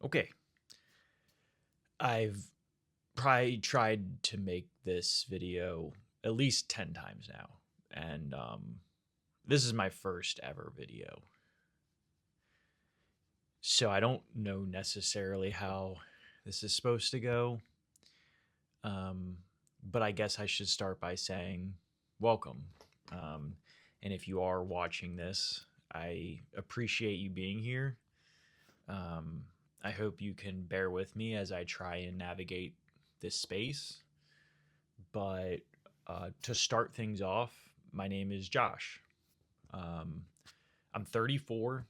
Okay. I've probably tried to make this video at least 10 times now. And this is my first ever video. So I don't know necessarily how this is supposed to go. Um, but I guess I should start by saying welcome. Um, and if you are watching this, I appreciate you being here. Um, I hope you can bear with me as I try and navigate this space. But to start things off, my name is Josh. Um, I'm 34.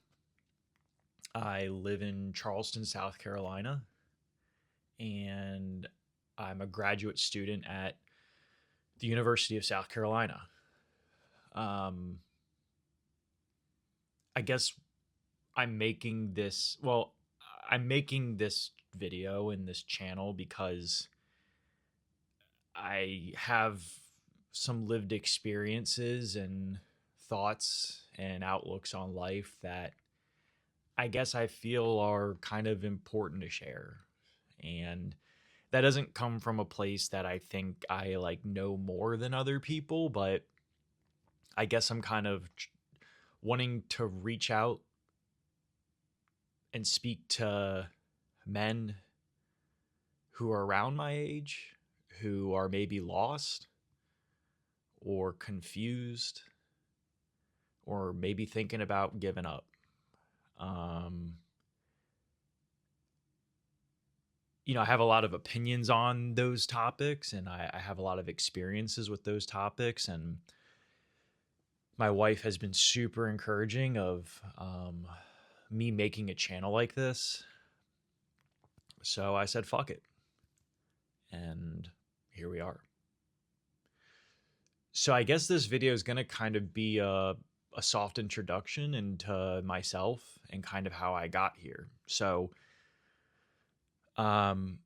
I live in Charleston, South Carolina, and I'm a graduate student at the University of South Carolina. Um, I guess I'm making this, well, I'm making this video in this channel because I have some lived experiences and thoughts and outlooks on life that I guess I feel are kind of important to share. And that doesn't come from a place that I think I like know more than other people, but I guess I'm kind of wanting to reach out and speak to men who are around my age, who are maybe lost or confused or maybe thinking about giving up. Um, I have a lot of opinions on those topics and I have a lot of experiences with those topics. And my wife has been super encouraging of me making a channel like this. So I said, fuck it. And here we are. So I guess this video is going to kind of be a soft introduction into myself and kind of how I got here. So, um,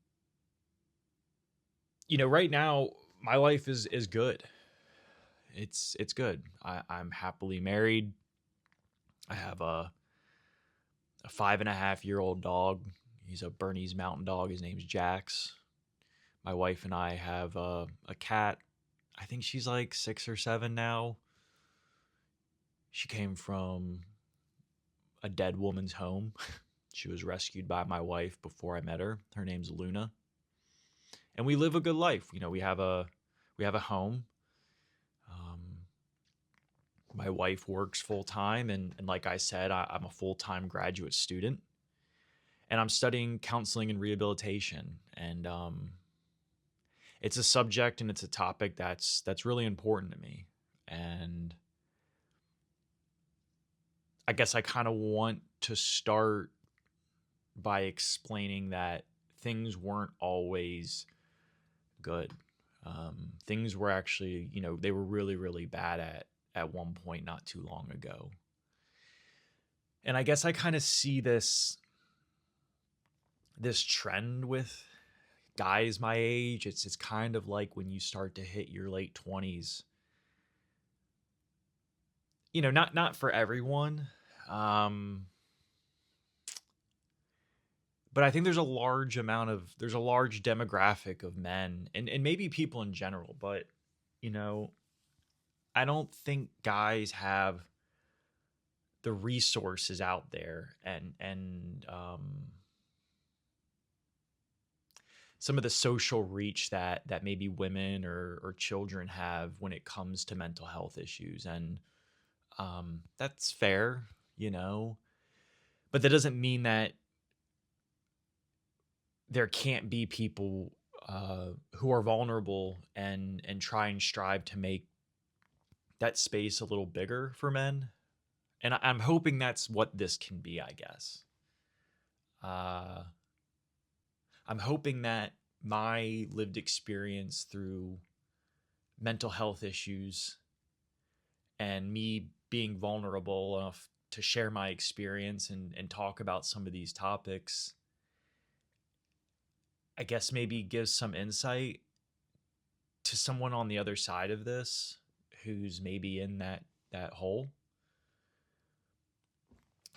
right now my life is good. It's good. I'm happily married. I have a 5.5-year-old dog. He's a Bernese Mountain Dog. His name's Jax. My wife and I have a cat. I think she's like 6 or 7 now. She came from a dead woman's home. She was rescued by my wife before I met her. Her name's Luna, and we live a good life. We have a home. Um, my wife works full time, and like I said, I'm a full time graduate student, and I'm studying counseling and rehabilitation. And it's a subject and it's a topic that's really important to me. And I guess I kind of want to start by explaining that things weren't always good. Things were actually, they were really, really bad at one point not too long ago. And I guess I kind of see this trend with guys my age. It's kind of like when you start to hit your late 20s. Not for everyone. Um, but I think there's a large demographic of men and maybe people in general, but you know, I don't think guys have the resources out there and some of the social reach that maybe women or children have when it comes to mental health issues. And that's fair, you know, but that doesn't mean that there can't be people who are vulnerable and try and strive to make that space a little bigger for men. And I'm hoping that's what this can be, I guess. Uh, I'm hoping that my lived experience through mental health issues and me being vulnerable enough to share my experience and talk about some of these topics, I guess maybe gives some insight to someone on the other side of this who's maybe in that hole.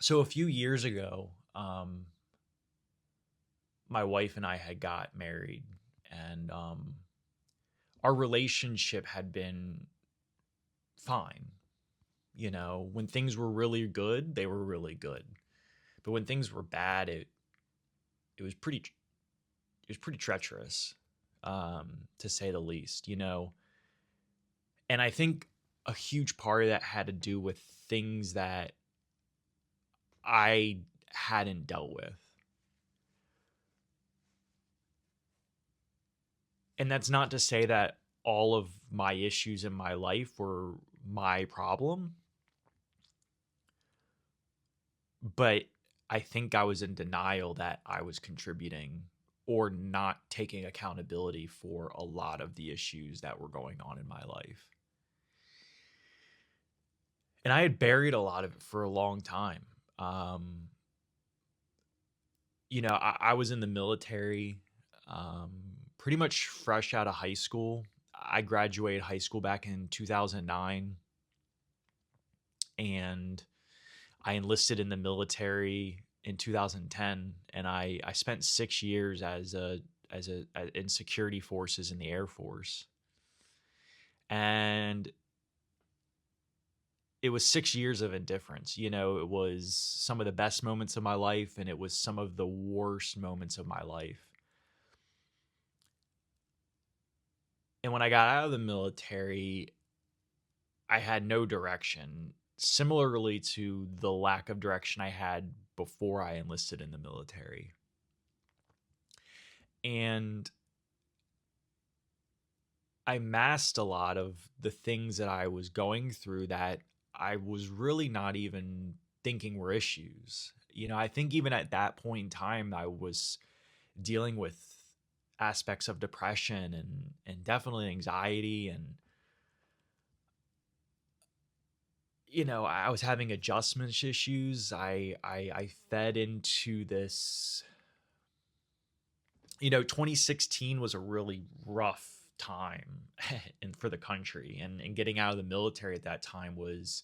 So a few years ago, my wife and I had got married, and our relationship had been fine. You know, when things were really good, they were really good. But when things were bad, it was pretty it was pretty treacherous, to say the least. You know, and I think a huge part of that had to do with things that I hadn't dealt with. And that's not to say that all of my issues in my life were my problem, but I think I was in denial that I was contributing or not taking accountability for a lot of the issues that were going on in my life. And I had buried a lot of it for a long time. Um, I was in the military, um, pretty much fresh out of high school. I graduated high school back in 2009, and I enlisted in the military in 2010, and I spent 6 years in security forces in the Air Force. And it was 6 years of indifference. It was some of the best moments of my life, and it was some of the worst moments of my life. And when I got out of the military, I had no direction, similarly to the lack of direction I had before I enlisted in the military. And I masked a lot of the things that I was going through that I was really not even thinking were issues. I think even at that point in time, I was dealing with aspects of depression and definitely anxiety, and I was having adjustment issues. I fed into this. 2016 was a really rough time and for the country, and getting out of the military at that time was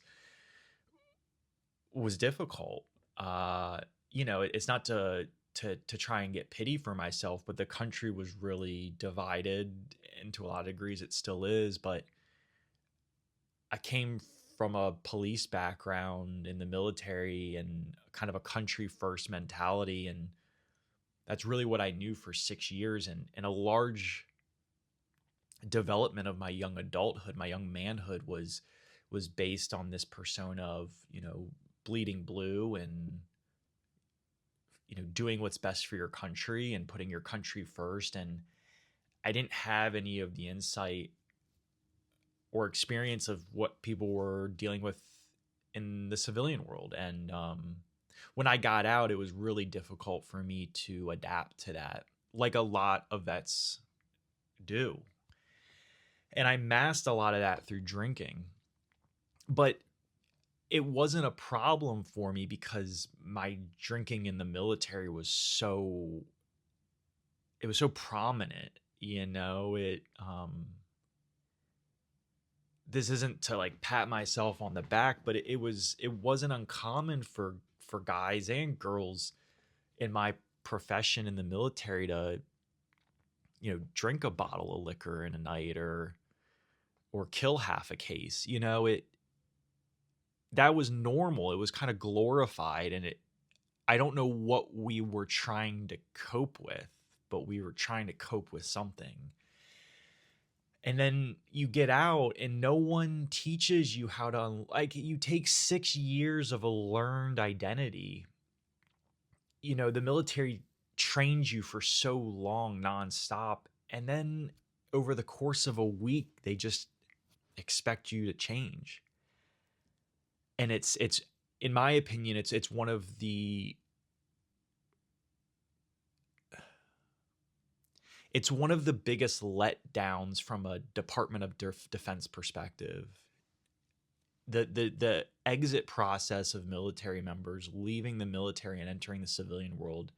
difficult. It's not to try and get pity for myself, but the country was really divided, and to a lot of degrees it still is. But I came from a police background in the military and kind of a country first mentality, and that's really what I knew for 6 years. And a large development of my young adulthood, my young manhood was based on this persona of, bleeding blue, and doing what's best for your country and putting your country first. And I didn't have any of the insight or experience of what people were dealing with in the civilian world. And when I got out, it was really difficult for me to adapt to that, like a lot of vets do. And I masked a lot of that through drinking. But it wasn't a problem for me because my drinking in the military was so prominent. This isn't to like pat myself on the back, but it wasn't uncommon for guys and girls in my profession in the military to drink a bottle of liquor in a night, or kill half a case. That was normal. It was kind of glorified, and I don't know what we were trying to cope with, but we were trying to cope with something. And then you get out and no one teaches you how to, like, you take 6 years of a learned identity. The military trains you for so long nonstop, and then over the course of a week they just expect you to change. And it's in my opinion, it's one of the biggest letdowns from a Department of Defense perspective. The exit process of military members leaving the military and entering the civilian world,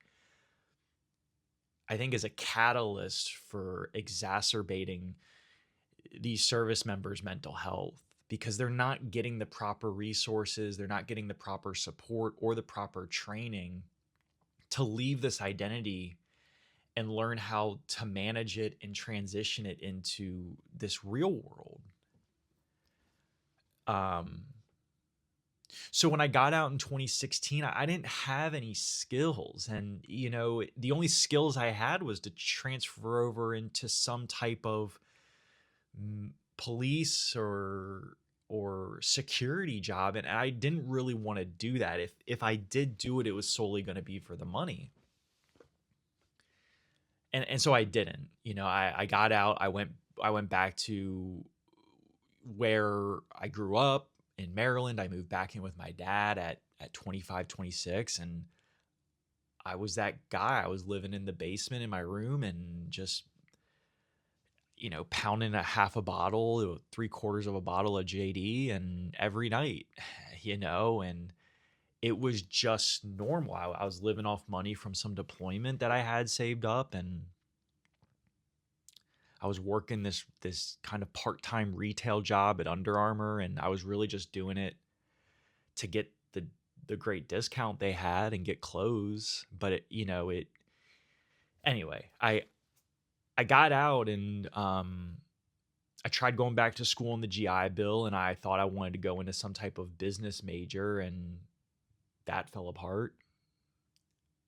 I think, is a catalyst for exacerbating these service members' mental health, because they're not getting the proper resources, they're not getting the proper support or the proper training to leave this identity and learn how to manage it and transition it into this real world. Um, so when I got out in 2016, I didn't have any skills. And, the only skills I had was to transfer over into some type of police or security job. And I didn't really want to do that. If I did do it, it was solely going to be for the money. And so I didn't. I got out. I went back to where I grew up in Maryland. I moved back in with my dad at 25, 26, and I was that guy. I was living in the basement in my room and just pounding a half a bottle, three-quarters of a bottle of JD, and every night, and it was just normal. I was living off money from some deployment that I had saved up, and I was working this kind of part-time retail job at Under Armour, and I was really just doing it to get the great discount they had and get clothes. But anyway, I got out, and I tried going back to school in the GI Bill, and I thought I wanted to go into some type of business major, and that fell apart.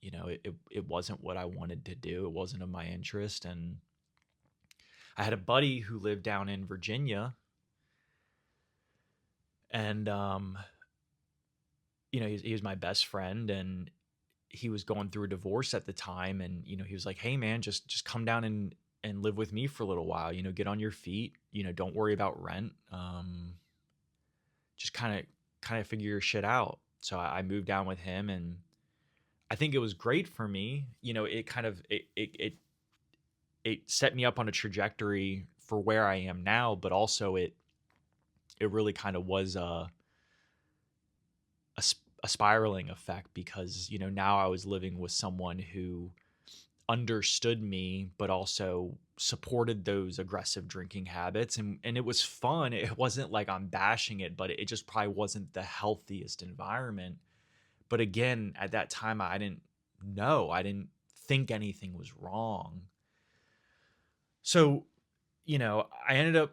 It wasn't what I wanted to do. It wasn't of my interest. And I had a buddy who lived down in Virginia, and he was my best friend, and he was going through a divorce at the time. And he was like, "Hey man, just come down and live with me for a little while, get on your feet, don't worry about rent. Just kind of figure your shit out." So I moved down with him, and I think it was great for me. It kind of it set me up on a trajectory for where I am now, but also it really kind of was a spiraling effect, because now I was living with someone who understood me but also supported those aggressive drinking habits, and it was fun. It wasn't like I'm bashing it, but it just probably wasn't the healthiest environment. But again, at that time, I didn't know. I didn't think anything was wrong. So, I ended up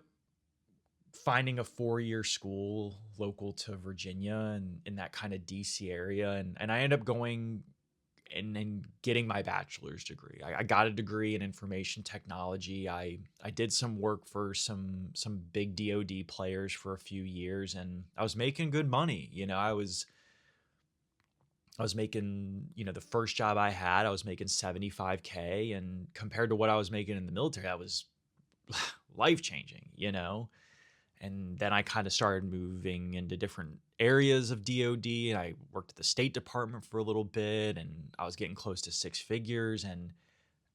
finding a 4-year school local to Virginia and in that kind of DC area. And I ended up going and getting my bachelor's degree. I got a degree in information technology. I did some work for some big DoD players for a few years, and I was making good money. I was making, the first job I had, I was making $75K, and compared to what I was making in the military, that was life changing. And then I kind of started moving into different areas of DoD, and I worked at the State Department for a little bit, and I was getting close to six figures. And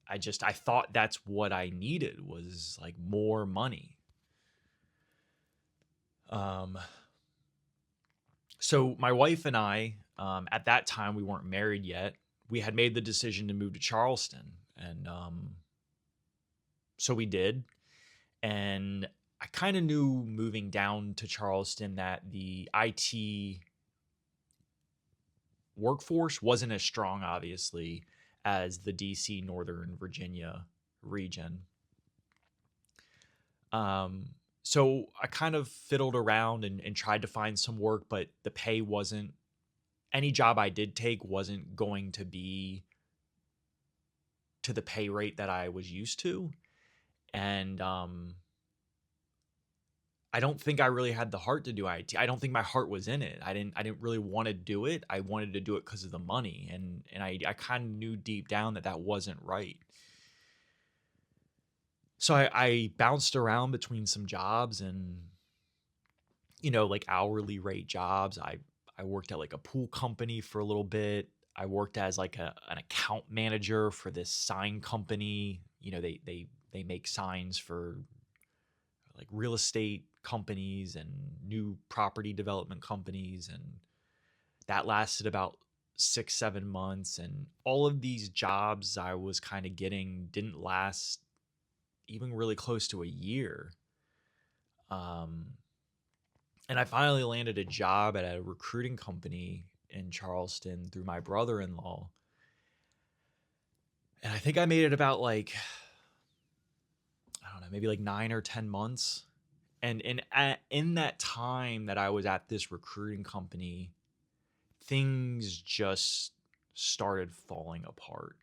I thought that's what I needed, was like more money. So my wife and I, at that time, we weren't married yet. We had made the decision to move to Charleston, and so we did. And I kind of knew moving down to Charleston that the IT workforce wasn't as strong, obviously, as the DC, Northern Virginia region. So I kind of fiddled around and tried to find some work, but the pay wasn't, any job I did take wasn't going to be to the pay rate that I was used to. And I don't think I really had the heart to do IT. I don't think my heart was in it. I didn't really want to do it. I wanted to do it because of the money. And I kind of knew deep down that wasn't right. So I bounced around between some jobs, and, like hourly rate jobs. I worked at like a pool company for a little bit. I worked as like an account manager for this sign company. They make signs for like real estate companies and new property development companies. And that lasted about 6-7 months. And all of these jobs I was kind of getting didn't last even really close to a year. And I finally landed a job at a recruiting company in Charleston through my brother-in-law. And I think I made it about like, I don't know, maybe like 9 or 10 months. And in that time that I was at this recruiting company, things just started falling apart.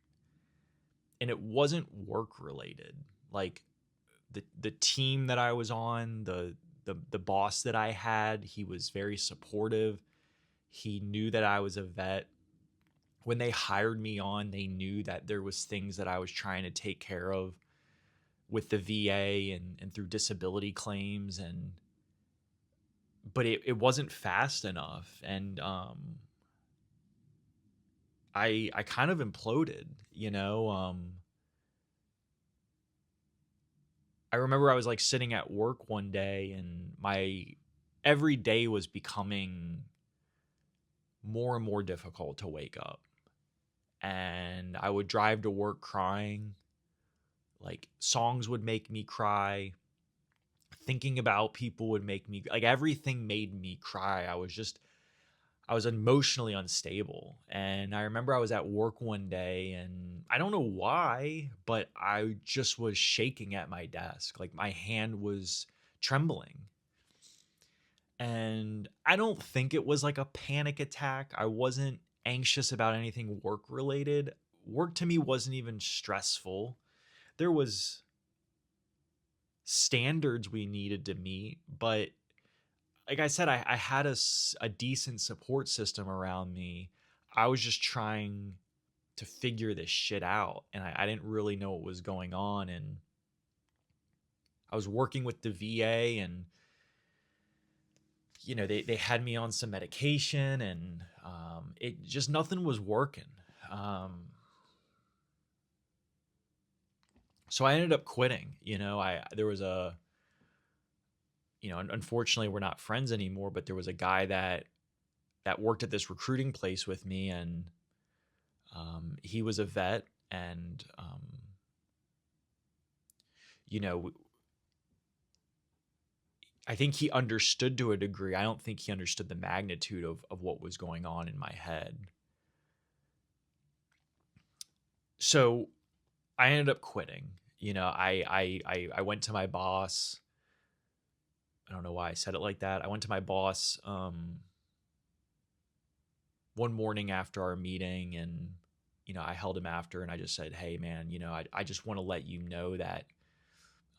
And it wasn't work related. Like the team that I was on, the boss that I had, he was very supportive. He knew that I was a vet. When they hired me on, they knew that there was things that I was trying to take care of with the VA and through disability claims, and but it wasn't fast enough. And I kind of imploded, you know. I remember I was like sitting at work one day, and my every day was becoming more and more difficult to wake up. And I would drive to work crying. Like songs would make me cry. Thinking about people would make me, like, everything made me cry. I was emotionally unstable. And I remember I was at work one day, and I don't know why, but I just was shaking at my desk. Like my hand was trembling. And I don't think it was like a panic attack. I wasn't anxious about anything work related. Work to me wasn't even stressful. There was standards we needed to meet, but like I said, I had a decent support system around me. I was just trying to figure this shit out, and I didn't really know what was going on. And I was working with the VA, and they had me on some medication, and it just, nothing was working. Um, so I ended up quitting. I there was a unfortunately we're not friends anymore, but there was a guy that worked at this recruiting place with me, and he was a vet, and you know I think he understood to a degree. I don't think he understood the magnitude of what was going on in my head. So I ended up quitting. I went to my boss. I don't know why I said it like that. I went to my boss one morning after our meeting, and I held him after, and I just said, "Hey man, I just want to let you know that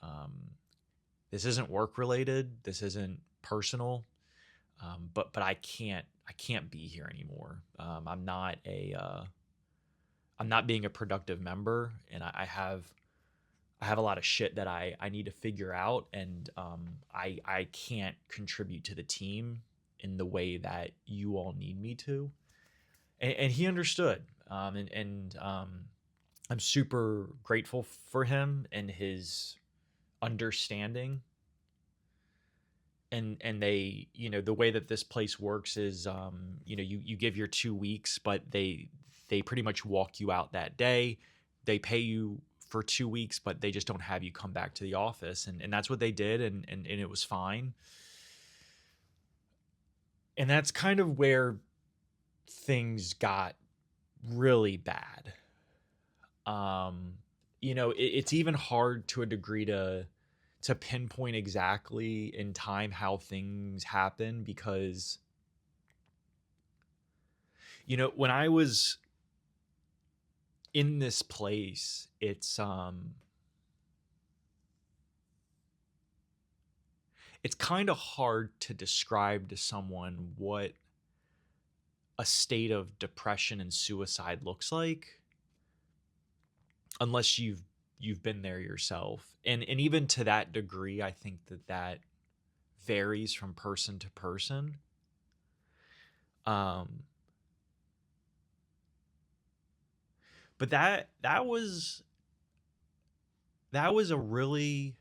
um, this isn't work related. This isn't personal. But I can't be here anymore. I'm not being a productive member, and I have a lot of shit that I need to figure out, and I can't contribute to the team in the way that you all need me to." And he understood, and I'm super grateful for him and his understanding. And they, the way that this place works is, you give your 2 weeks, but they pretty much walk you out that day. They pay you for 2 weeks, but they just don't have you come back to the office. And that's what they did, and it was fine. And that's kind of where things got really bad. It's even hard to a degree to pinpoint exactly in time how things happen, because when I was in this place, it's kind of hard to describe to someone what a state of depression and suicide looks like unless you've been there yourself. And even to that degree, I think that varies from person to person. um but that was a really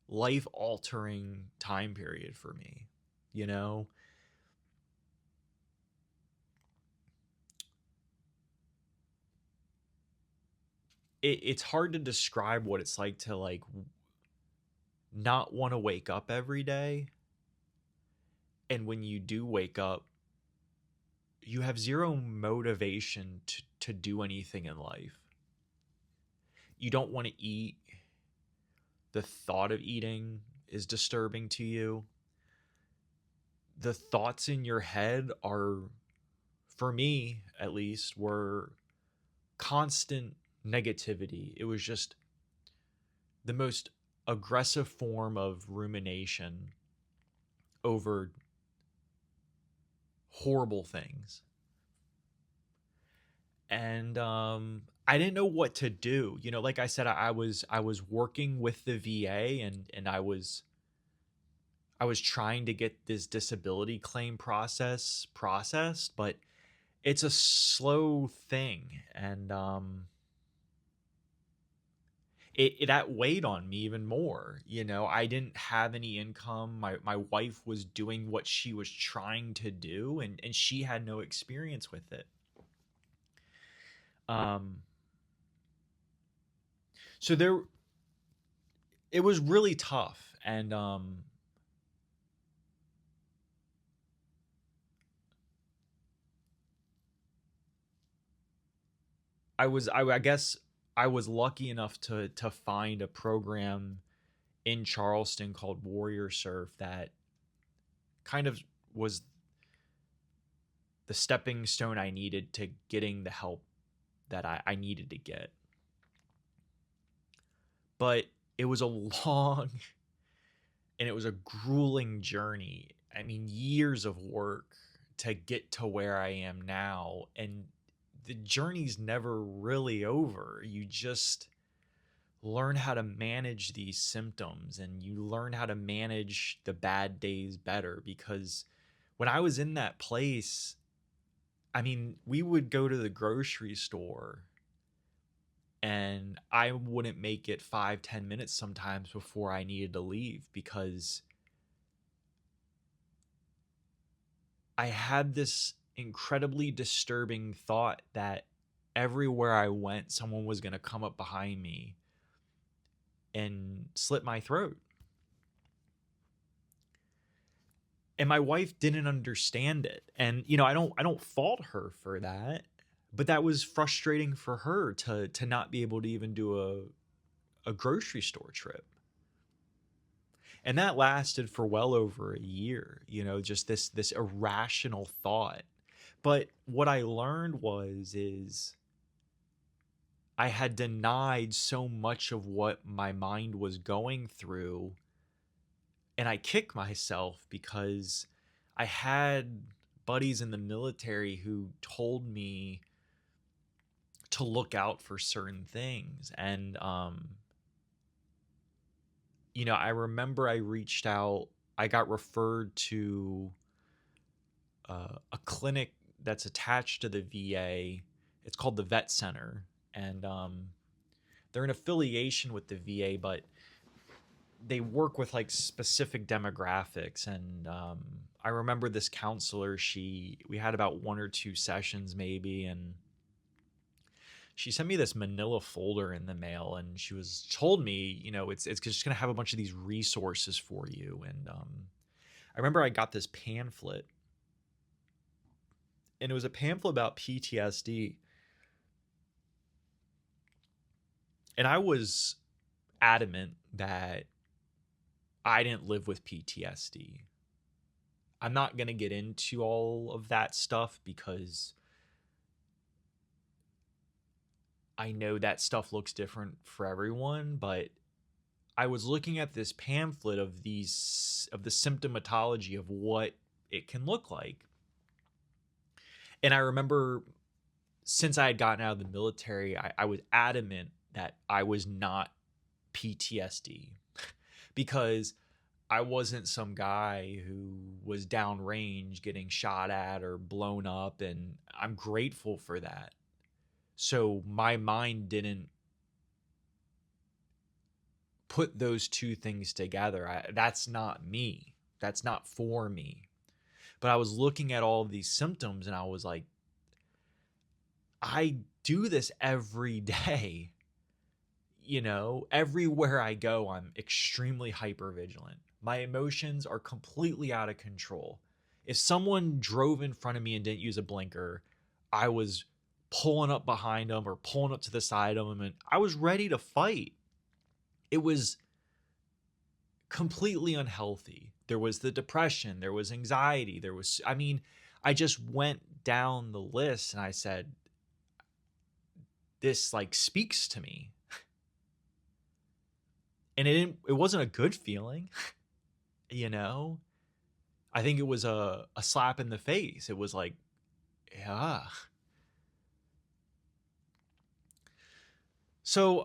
life altering time period for me. you know it's hard to describe what it's like to, like, not want to wake up every day, and when you do wake up, you have zero motivation to to do anything in life. You don't want to eat. The thought of eating is disturbing to you. The thoughts in your head are, for me at least, were constant negativity. It was just the most aggressive form of rumination over horrible things. And I didn't know what to do. You know, like I said, I was working with the VA, and I was trying to get this disability claim processed, but it's a slow thing, and it that weighed on me even more. You know, I didn't have any income. My wife was doing what she was trying to do, and she had no experience with it. Um, so there, it was really tough, and I guess I was lucky enough to find a program in Charleston called Warrior Surf that kind of was the stepping stone I needed to getting the help that I needed to get. But it was a long and it was a grueling journey. I mean, years of work to get to where I am now. And the journey's never really over. You just learn how to manage these symptoms, and you learn how to manage the bad days better, because when I was in that place, I mean, we would go to the grocery store and I wouldn't make it 5-10 minutes sometimes before I needed to leave, because I had this incredibly disturbing thought that everywhere I went, someone was going to come up behind me and slit my throat. And my wife didn't understand it. And you know, I don't fault her for that, but that was frustrating for her to not be able to even do a grocery store trip. And that lasted for well over a year, you know, just this irrational thought. But what I learned is I had denied so much of what my mind was going through, and I kick myself because I had buddies in the military who told me to look out for certain things. And you know, I remember I reached out, I got referred to a clinic that's attached to the VA. It's called the Vet Center, and they're in affiliation with the VA, but they work with like specific demographics. And I remember this counselor, we had about 1 or 2 sessions maybe, and she sent me this manila folder in the mail, and she was told me, you know, it's just gonna have a bunch of these resources for you. And I remember I got this pamphlet, and it was a pamphlet about PTSD, and I was adamant that I didn't live with PTSD. I'm not going to get into all of that stuff because I know that stuff looks different for everyone, but I was looking at this pamphlet of the symptomatology of what it can look like. And I remember, since I had gotten out of the military, I was adamant that I was not PTSD because I wasn't some guy who was downrange getting shot at or blown up, and I'm grateful for that. So my mind didn't put those two things together. That's not me. That's not for me. But I was looking at all of these symptoms and I was like, I do this every day. You know, everywhere I go, I'm extremely hyper vigilant. My emotions are completely out of control. If someone drove in front of me and didn't use a blinker, I was pulling up behind him or pulling up to the side of him, and I was ready to fight. It was completely unhealthy. There was the depression, there was anxiety, there was, I mean, I just went down the list and I said, this like speaks to me. And it wasn't a good feeling, you know? I think it was a slap in the face. It was like, yeah. So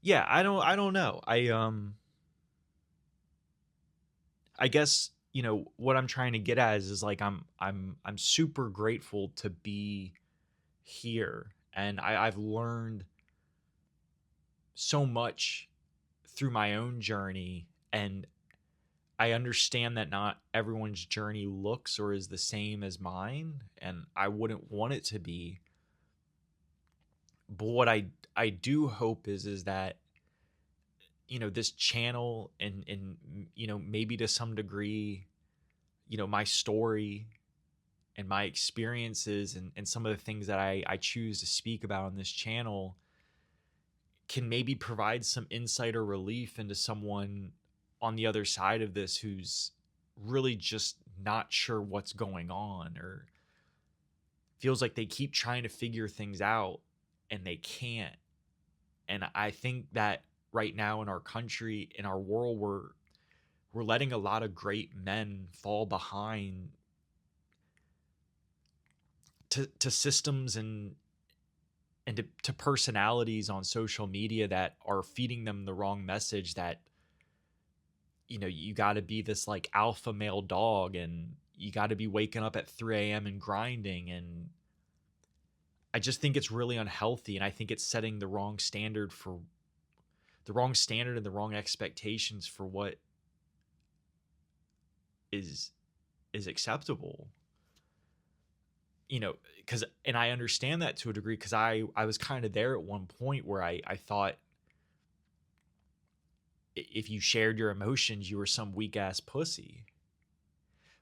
yeah, I don't know. I guess, you know, what I'm trying to get at is like I'm super grateful to be here. And I've learned so much through my own journey, and I understand that not everyone's journey looks or is the same as mine, and I wouldn't want it to be. But what I do hope is that, you know, this channel and you know, maybe to some degree, you know, my story and my experiences and some of the things that I choose to speak about on this channel can maybe provide some insight or relief into someone on the other side of this who's really just not sure what's going on, or feels like they keep trying to figure things out and they can't. And I think that right now in our country, in our world, we're letting a lot of great men fall behind to systems and to personalities on social media that are feeding them the wrong message, that, you know, you got to be this like alpha male dog and you got to be waking up at 3 a.m. and grinding. And I just think it's really unhealthy, and I think it's setting the wrong standard and the wrong expectations for what is acceptable. You know, because, and I understand that to a degree, because I was kind of there at one point where I thought if you shared your emotions, you were some weak ass pussy.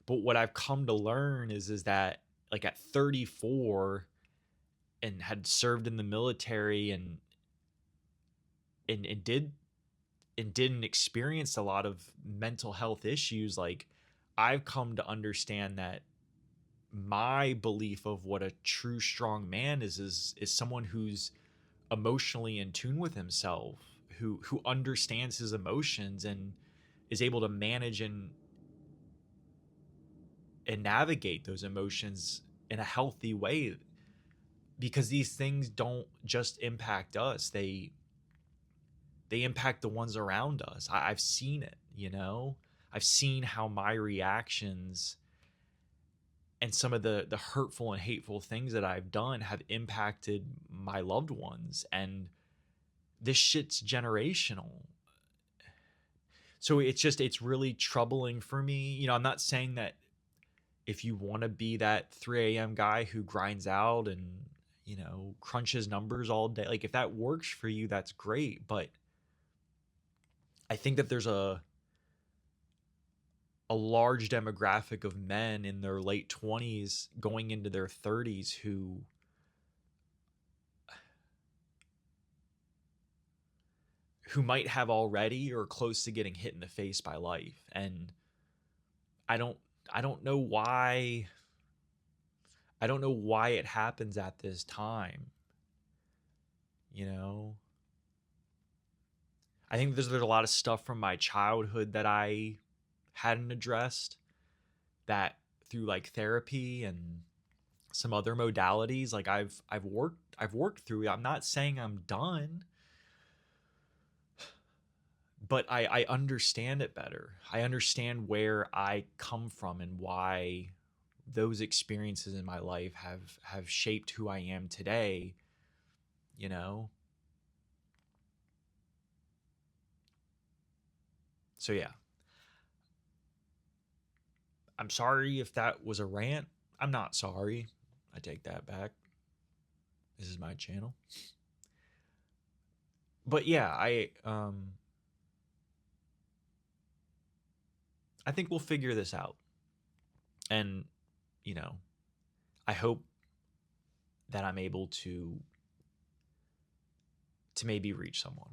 But what I've come to learn is that, like, at 34 and had served in the military and didn't experience a lot of mental health issues, like, I've come to understand that my belief of what a true strong man is someone who's emotionally in tune with himself, who understands his emotions and is able to manage and navigate those emotions in a healthy way, because these things don't just impact us, they impact the ones around us. I've seen it, you know. I've seen how my reactions and some of the hurtful and hateful things that I've done have impacted my loved ones, and this shit's generational. So it's really troubling for me. You know, I'm not saying that if you want to be that 3 a.m. guy who grinds out and, you know, crunches numbers all day, like, if that works for you, that's great. But I think that there's a large demographic of men in their late 20s going into their 30s who might have already or close to getting hit in the face by life. And I don't I don't know why I don't know why it happens at this time, you know? I think there's a lot of stuff from my childhood that I hadn't addressed, that through like therapy and some other modalities, like I've worked through it. I'm not saying I'm done, but I understand it better. I understand where I come from and why those experiences in my life have shaped who I am today, you know? So yeah. I'm sorry if that was a rant. I'm not sorry. I take that back. This is my channel. But yeah, I think we'll figure this out. And, you know, I hope that I'm able to maybe reach someone.